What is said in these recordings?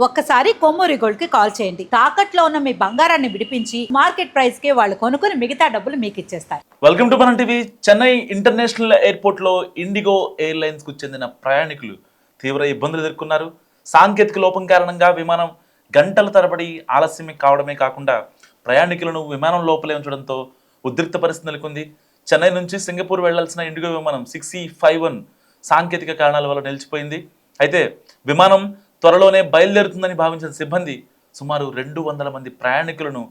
ఒక్కసారి కొమ్మూరి గోల్డ్ కి కాల్ చేయండి. తాకట్లో ఉన్న మీ బంగారాన్ని విడిపించి మార్కెట్ ప్రైస్ కి వాళ్ళు కొనుక్కుని మిగతా డబ్బులు మీకు ఇచ్చేస్తారు. వెల్కమ్ టు మనం టీవీ. చెన్నై ఇంటర్నేషనల్ ఎయిర్పోర్ట్ లో ఇండిగో ఎయిర్లైన్స్ కు చెందిన ప్రయాణికులు తీవ్ర ఇబ్బందులు ఎదుర్కొన్నారు. సాంకేతిక లోపం కారణంగా విమానం గంటల తరబడి ఆలస్యం కావడమే కాకుండా ప్రయాణికులను విమానం లోపలే ఉంచడంతో ఉద్రిక్త పరిస్థితి నెలకొంది. చెన్నై నుంచి సింగపూర్ వెళ్లాల్సిన ఇండిగో విమానం 6E51 సాంకేతిక కారణాల వల్ల నిలిచిపోయింది. అయితే విమానం త్వరలోనే బయలుదేరుతుందని భావించిన సిబ్బంది సుమారు 200 మంది ప్రయాణికులను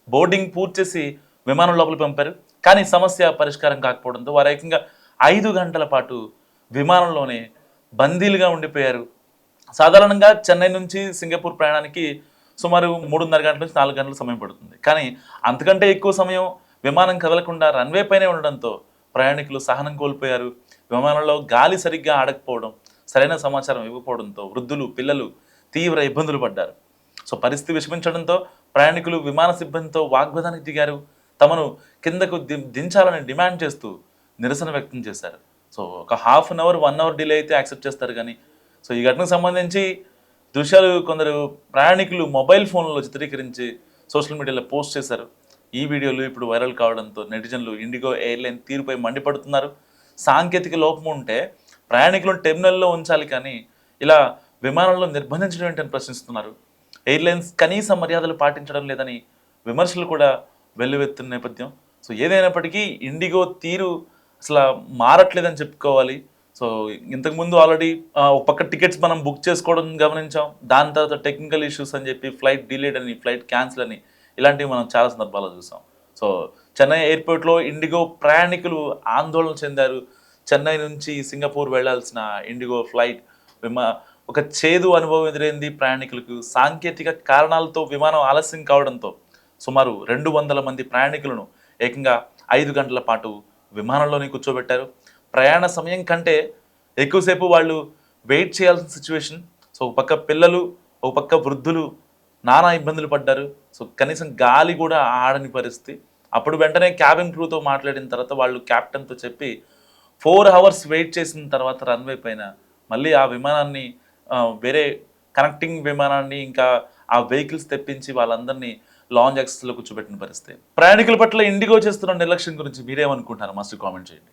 బోర్డింగ్ పూర్తి చేసి విమానం లోపలికి పంపారు. కానీ సమస్య పరిష్కారం కాకపోవడంతో వారు ఏకంగా 5 గంటల పాటు విమానంలోనే బందీలుగా ఉండిపోయారు. సాధారణంగా చెన్నై నుంచి సింగపూర్ ప్రయాణానికి సుమారు 3:30 గంటల నుంచి 4 గంటల సమయం పడుతుంది. కానీ అంతకంటే ఎక్కువ సమయం విమానం కదలకుండా రన్వే పైనే ఉండడంతో ప్రయాణికులు సహనం కోల్పోయారు. విమానంలో గాలి సరిగ్గా ఆడకపోవడం, సరైన సమాచారం ఇవ్వకపోవడంతో వృద్ధులు, పిల్లలు తీవ్ర ఇబ్బందులు పడ్డారు. సో పరిస్థితి విషమించడంతో ప్రయాణికులు విమాన సిబ్బందితో వాగ్వాదానికి దిగారు. తమను కిందకు దించాలని డిమాండ్ చేస్తూ నిరసన వ్యక్తం చేశారు. సో ఒక half an hour 1 hour delay అయితే యాక్సెప్ట్ చేస్తారు. కానీ సో ఈ ఘటనకు సంబంధించి దృశ్యాలు కొందరు ప్రయాణికులు మొబైల్ ఫోన్లో చిత్రీకరించి సోషల్ మీడియాలో పోస్ట్ చేశారు. ఈ వీడియోలు ఇప్పుడు వైరల్ కావడంతో నెటిజన్లు ఇండిగో ఎయిర్లైన్ తీరుపై మండిపడుతున్నారు. సాంకేతిక లోపం ఉంటే ప్రయాణికులను టెర్మినల్లో ఉంచాలి, కానీ ఇలా విమానంలో నిర్బంధించడం ఏంటని ప్రశ్నిస్తున్నారు. ఎయిర్లైన్స్ కనీస మర్యాదలు పాటించడం లేదని విమర్శలు కూడా వెల్లువెత్తున్న నేపథ్యం. సో ఏదైనప్పటికీ ఇండిగో తీరు అసలు మారట్లేదని చెప్పుకోవాలి. సో ఇంతకుముందు ఆల్రెడీ ఒక పక్క టికెట్స్ మనం బుక్ చేసుకోవడం గమనించాం. దాని తర్వాత టెక్నికల్ ఇష్యూస్ అని చెప్పి ఫ్లైట్ డిలేడ్ అని, ఫ్లైట్ క్యాన్సిల్ అని, ఇలాంటివి మనం చాలా సందర్భాల్లో చూసాం. సో చెన్నై ఎయిర్పోర్ట్లో ఇండిగో ప్రయాణికులు ఆందోళన చెందారు. చెన్నై నుంచి సింగపూర్ వెళ్లాల్సిన ఇండిగో ఫ్లైట్ ఒక చేదు అనుభవం ఎదురైంది ప్రయాణికులకు. సాంకేతిక కారణాలతో విమానం ఆలస్యం కావడంతో సుమారు 200 మంది ప్రయాణికులను ఏకంగా 5 గంటల పాటు విమానంలోనే కూర్చోబెట్టారు. ప్రయాణ సమయం కంటే ఎక్కువసేపు వాళ్ళు వెయిట్ చేయాల్సిన సిచ్యువేషన్. సో ఒక పక్క పిల్లలు, ఒక పక్క వృద్ధులు నానా ఇబ్బందులు పడ్డారు. సో కనీసం గాలి కూడా ఆడని పరిస్థితి. అప్పుడు వెంటనే క్యాబిన్ క్రూతో మాట్లాడిన తర్వాత వాళ్ళు క్యాప్టెన్తో చెప్పి 4 అవర్స్ వెయిట్ చేసిన తర్వాత రన్వే పైన మళ్ళీ ఆ విమానాన్ని వేరే కనెక్టింగ్ విమానాన్ని ఇంకా ఆ వెహికల్స్ తెప్పించి వాళ్ళందరినీ లాంజ్ యాక్సెస్లో కూర్చోబెట్టిన పరిస్థితి. ప్రయాణికుల పట్ల ఇండిగో చేస్తున్న నిర్లక్ష్యం గురించి మీరేమనుకుంటున్నారు? మస్ట్ కామెంట్ చేయండి.